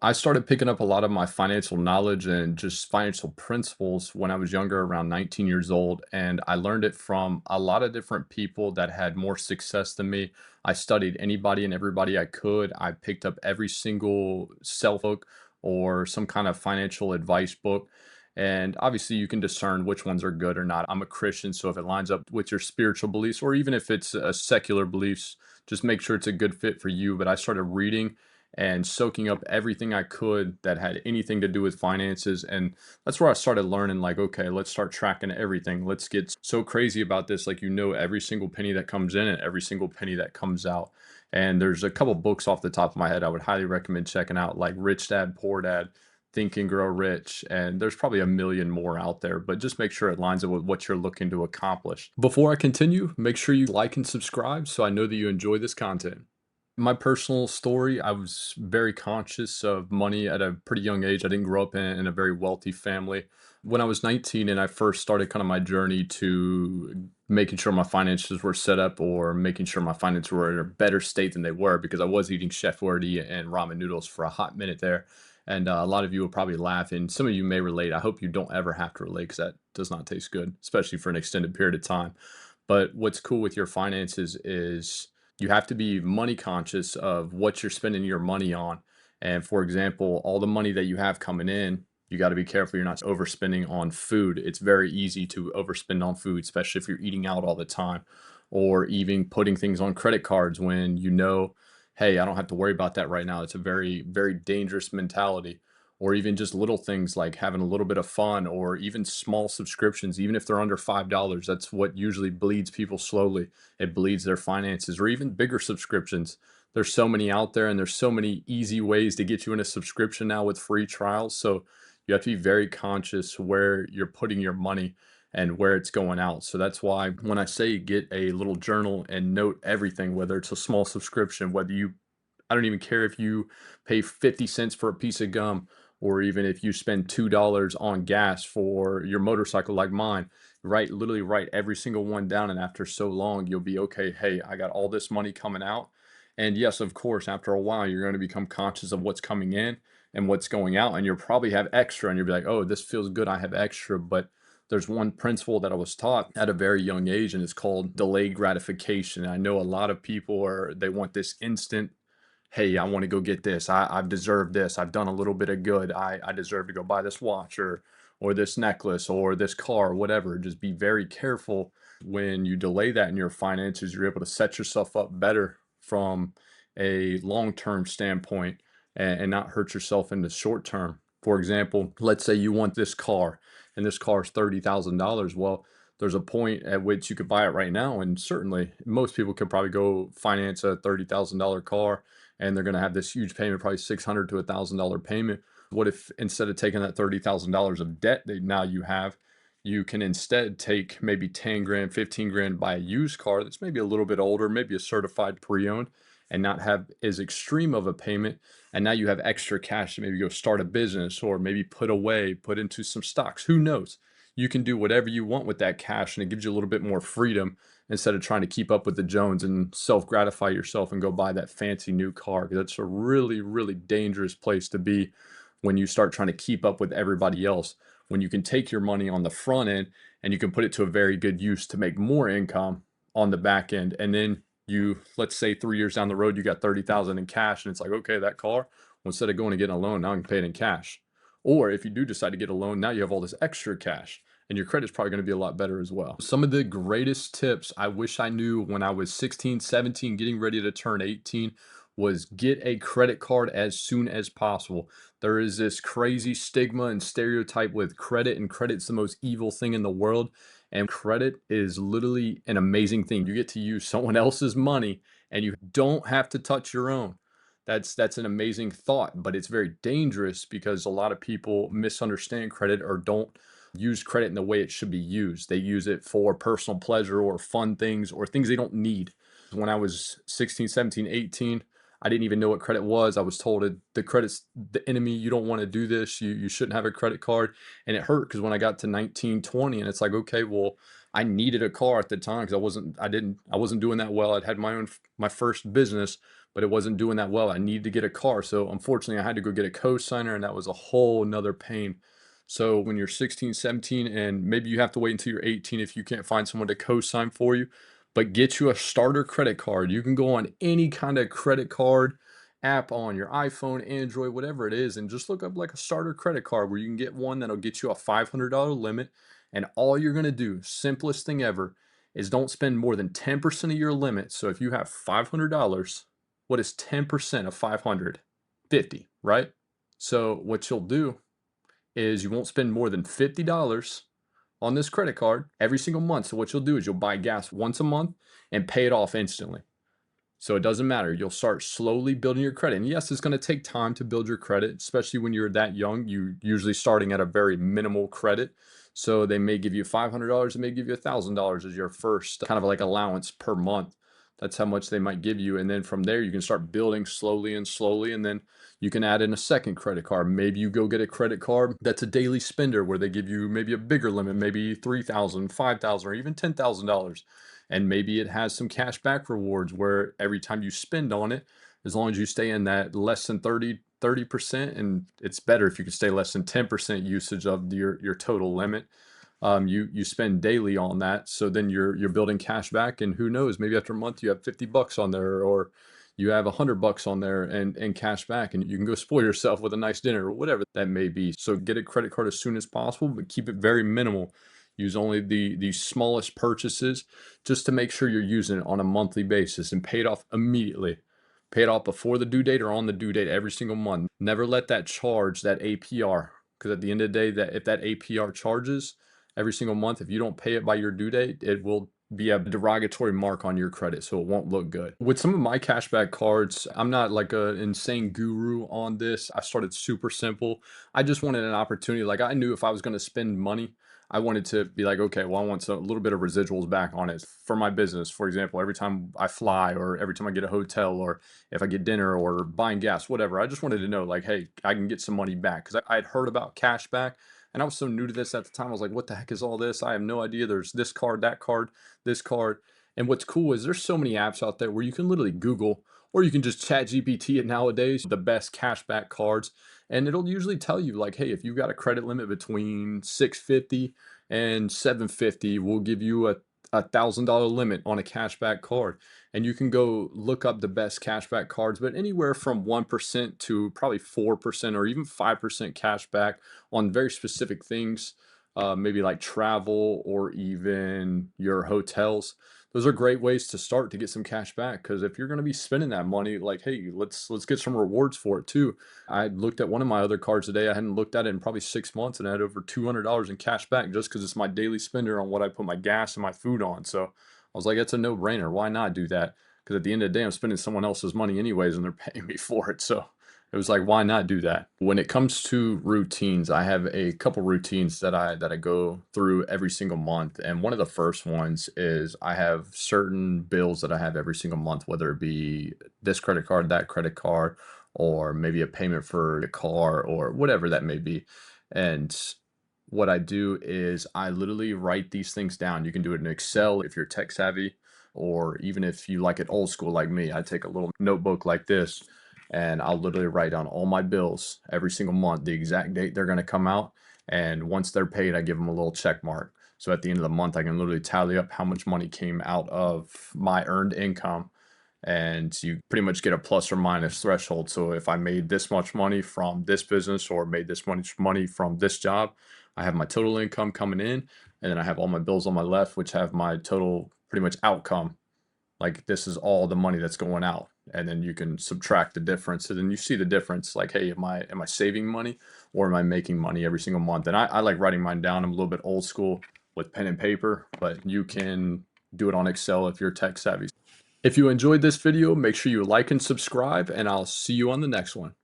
I started picking up a lot of my financial knowledge and just financial principles when I was younger, around 19 years old. And I learned it from a lot of different people that had more success than me. I studied anybody and everybody I could. I picked up every single self book or some kind of financial advice book. And obviously, you can discern which ones are good or not. I'm a Christian, so if it lines up with your spiritual beliefs, or even if it's a secular beliefs, just make sure it's a good fit for you. But I started reading and soaking up everything I could that had anything to do with finances. And that's where I started learning, like, okay, let's start tracking everything. Let's get so crazy about this. Like, every single penny that comes in and every single penny that comes out. And there's a couple books off the top of my head I would highly recommend checking out, like Rich Dad, Poor Dad, Think and Grow Rich. And there's probably a million more out there, but just make sure it lines up with what you're looking to accomplish. Before I continue, make sure you like and subscribe so I know that you enjoy this content. My personal story, I was very conscious of money at a pretty young age. I didn't grow up in a very wealthy family. When I was 19 and I first started kind of my journey to making sure my finances were set up or making sure my finances were in a better state than they were, because I was eating Chef Boyardee and ramen noodles for a hot minute there. And a lot of you will probably laugh, and some of you may relate. I hope you don't ever have to relate because that does not taste good, especially for an extended period of time. But what's cool with your finances is you have to be money conscious of what you're spending your money on. And for example, all the money that you have coming in, you got to be careful you're not overspending on food. It's very easy to overspend on food, especially if you're eating out all the time, or even putting things on credit cards when hey, I don't have to worry about that right now. It's a very, very dangerous mentality. Or even just little things like having a little bit of fun, or even small subscriptions, even if they're under $5. That's what usually bleeds people slowly. It bleeds their finances, or even bigger subscriptions. There's so many out there, and there's so many easy ways to get you in a subscription now with free trials. So you have to be very conscious where you're putting your money and where it's going out. So that's why when I say get a little journal and note everything, whether it's a small subscription, I don't even care if you pay 50 cents for a piece of gum, or even if you spend $2 on gas for your motorcycle like mine. Literally write every single one down, and after so long, you'll be okay. Hey, I got all this money coming out. And yes, of course, after a while, you're going to become conscious of what's coming in and what's going out, and you'll probably have extra, and you'll be like, oh, this feels good. I have extra. But there's one principle that I was taught at a very young age, and it's called delayed gratification. I know a lot of people they want this instant, hey, I want to go get this. I've deserved this. I've done a little bit of good. I deserve to go buy this watch or this necklace or this car, whatever. Just be very careful when you delay that in your finances. You're able to set yourself up better from a long-term standpoint, and not hurt yourself in the short term. For example, let's say you want this car and this car is $30,000. Well, there's a point at which you could buy it right now, and certainly most people could probably go finance a $30,000 car, and they're going to have this huge payment, probably $600 to $1,000 payment. What if instead of taking that $30,000 of debt that now you have, you can instead take maybe 10 grand, 15 grand, buy a used car that's maybe a little bit older, maybe a certified pre-owned, and not have as extreme of a payment. And now you have extra cash to maybe go start a business, or maybe put into some stocks. Who knows? You can do whatever you want with that cash, and it gives you a little bit more freedom instead of trying to keep up with the Jones and self-gratify yourself and go buy that fancy new car. Because that's a really, really dangerous place to be when you start trying to keep up with everybody else. When you can take your money on the front end and you can put it to a very good use to make more income on the back end. And then let's say 3 years down the road, you got 30,000 in cash, and it's like, okay, that car, well, instead of going and getting a loan, now I can pay it in cash. Or if you do decide to get a loan, now you have all this extra cash, and your credit's probably going to be a lot better as well. Some of the greatest tips I wish I knew when I was 16, 17, getting ready to turn 18, was get a credit card as soon as possible. There is this crazy stigma and stereotype with credit, and credit's the most evil thing in the world. And credit is literally an amazing thing. You get to use someone else's money and you don't have to touch your own. That's an amazing thought, but it's very dangerous because a lot of people misunderstand credit or don't use credit in the way it should be used. They use it for personal pleasure or fun things or things they don't need. When I was 16, 17, 18, I didn't even know what credit was. I was told the credit's the enemy. You don't want to do this. You shouldn't have a credit card. And it hurt because when I got to 19, 20, and it's like, okay, well, I needed a car at the time because I wasn't doing that well. I'd had my first business, but it wasn't doing that well. I needed to get a car. So unfortunately I had to go get a co-signer, and that was a whole nother pain. So when you're 16, 17, and maybe you have to wait until you're 18 if you can't find someone to co-sign for you, but get you a starter credit card. You can go on any kind of credit card app on your iPhone, Android, whatever it is, and just look up like a starter credit card where you can get one that'll get you a $500 limit. And all you're going to do, simplest thing ever, is don't spend more than 10% of your limit. So if you have $500, what is 10% of 500? 50, right? So what you'll do is you won't spend more than $50 on this credit card every single month. So what you'll do is you'll buy gas once a month and pay it off instantly. So it doesn't matter. You'll start slowly building your credit. And yes, it's going to take time to build your credit, especially when you're that young. You usually starting at a very minimal credit. So they may give you $500, they may give you $1,000 as your first kind of like allowance per month. That's how much they might give you. And then from there, you can start building slowly and slowly. And then you can add in a second credit card. Maybe you go get a credit card that's a daily spender where they give you maybe a bigger limit, maybe $3,000, $5,000, or even $10,000. And maybe it has some cash back rewards where every time you spend on it, as long as you stay in that less than 30%, and it's better if you can stay less than 10% usage of your total limit. You spend daily on that, so then you're building cash back, and who knows, maybe after a month you have 50 bucks on there, or you have 100 bucks on there and cash back, and you can go spoil yourself with a nice dinner or whatever that may be. So get a credit card as soon as possible, but keep it very minimal. Use only the smallest purchases just to make sure you're using it on a monthly basis, and pay it off immediately. Pay it off before the due date or on the due date every single month. Never let that charge, that APR, because at the end of the day, that if that APR charges every single month, if you don't pay it by your due date, it will be a derogatory mark on your credit, so it won't look good. With some of my cashback cards, I'm not like an insane guru on this. I started super simple. I just wanted an opportunity. Like, I knew if I was going to spend money, I wanted to be like, okay, well, I want a little bit of residuals back on it for my business. For example, every time I fly, or every time I get a hotel, or if I get dinner or buying gas, whatever, I just wanted to know, like, hey, I can get some money back, because I had heard about cashback. And I was so new to this at the time. I was like, what the heck is all this? I have no idea. There's this card, that card, this card. And what's cool is there's so many apps out there where you can literally Google, or you can just chat GPT it nowadays, the best cashback cards. And it'll usually tell you, like, hey, if you've got a credit limit between 650 and 750, we'll give you a $1,000 limit on a cashback card. And you can go look up the best cashback cards, but anywhere from 1% to probably 4% or even 5% cashback on very specific things, maybe like travel or even your hotels. Those are great ways to start to get some cash back, because if you're going to be spending that money, like, hey, let's get some rewards for it too. I looked at one of my other cards today. I hadn't looked at it in probably 6 months, and I had over $200 in cash back just because it's my daily spender on what I put my gas and my food on. So I was like, it's a no-brainer. Why not do that? Because at the end of the day, I'm spending someone else's money anyways, and they're paying me for it. So it was like, why not do that? When it comes to routines, I have a couple routines that I go through every single month. And one of the first ones is I have certain bills that I have every single month, whether it be this credit card, that credit card, or maybe a payment for a car or whatever that may be. And what I do is I literally write these things down. You can do it in Excel if you're tech savvy, or even if you like it old school like me, I take a little notebook like this, and I'll literally write down all my bills every single month, the exact date they're going to come out. And once they're paid, I give them a little check mark. So at the end of the month, I can literally tally up how much money came out of my earned income. And you pretty much get a plus or minus threshold. So if I made this much money from this business, or made this much money from this job, I have my total income coming in, and then I have all my bills on my left, which have my total pretty much outcome. Like, this is all the money that's going out, and then you can subtract the difference, and then you see the difference. Like, hey, am I saving money, or am I making money every single month? And I like writing mine down. I'm a little bit old school with pen and paper, but you can do it on Excel if you're tech savvy. If you enjoyed this video, make sure you like and subscribe, and I'll see you on the next one.